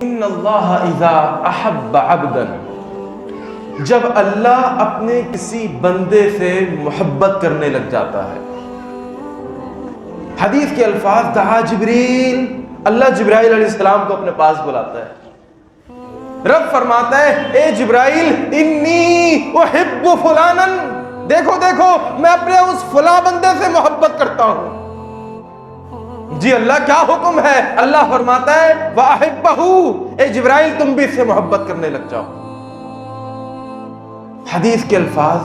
ان اللہ اذا احب عبدا، جب اللہ اپنے کسی بندے سے محبت کرنے لگ جاتا ہے، حدیث کے الفاظ دعا جبریل، اللہ جبرائیل علیہ السلام کو اپنے پاس بلاتا ہے، رب فرماتا ہے اے جبرائیل انی احب فلانا، دیکھو دیکھو میں اپنے اس فلاں بندے سے محبت کرتا ہوں۔ جی اللہ کیا حکم ہے؟ اللہ فرماتا ہے وَأَحِبَّهُ، اے جبرائیل تم بھی اس سے محبت کرنے لگ جاؤ۔ حدیث کے الفاظ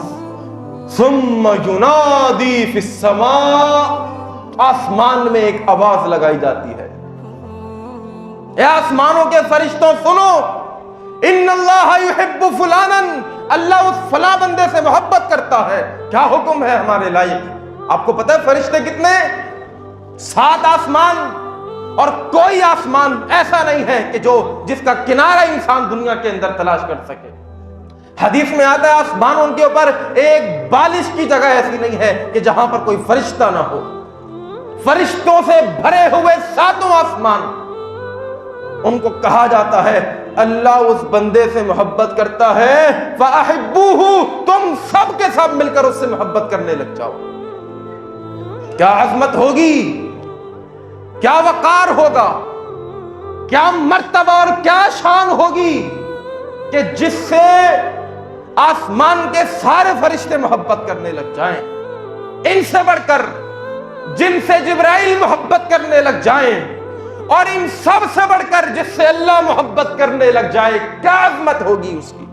ثم ينادی فی السماء، آسمان میں ایک آواز لگائی جاتی ہے، اے آسمانوں کے فرشتوں سنو، ان اللہ یحب فلانا، اللہ اس فلاں بندے سے محبت کرتا ہے۔ کیا حکم ہے ہمارے لائق؟ آپ کو پتہ ہے فرشتے کتنے؟ 7 آسمان، اور کوئی آسمان ایسا نہیں ہے کہ جس کا کنارہ انسان دنیا کے اندر تلاش کر سکے۔ حدیث میں آتا ہے آسمانوں کے اوپر ایک بالش کی جگہ ایسی نہیں ہے کہ جہاں پر کوئی فرشتہ نہ ہو۔ فرشتوں سے بھرے ہوئے 7 آسمان، ان کو کہا جاتا ہے اللہ اس بندے سے محبت کرتا ہے فَأَحِبُّوهُ، تم سب کے سب مل کر اس سے محبت کرنے لگ جاؤ۔ کیا عظمت ہوگی، کیا وقار ہوگا، کیا مرتبہ اور کیا شان ہوگی کہ جس سے آسمان کے سارے فرشتے محبت کرنے لگ جائیں، ان سے بڑھ کر جن سے جبرائیل محبت کرنے لگ جائیں، اور ان سب سے بڑھ کر جس سے اللہ محبت کرنے لگ جائے، کیا عظمت ہوگی اس کی۔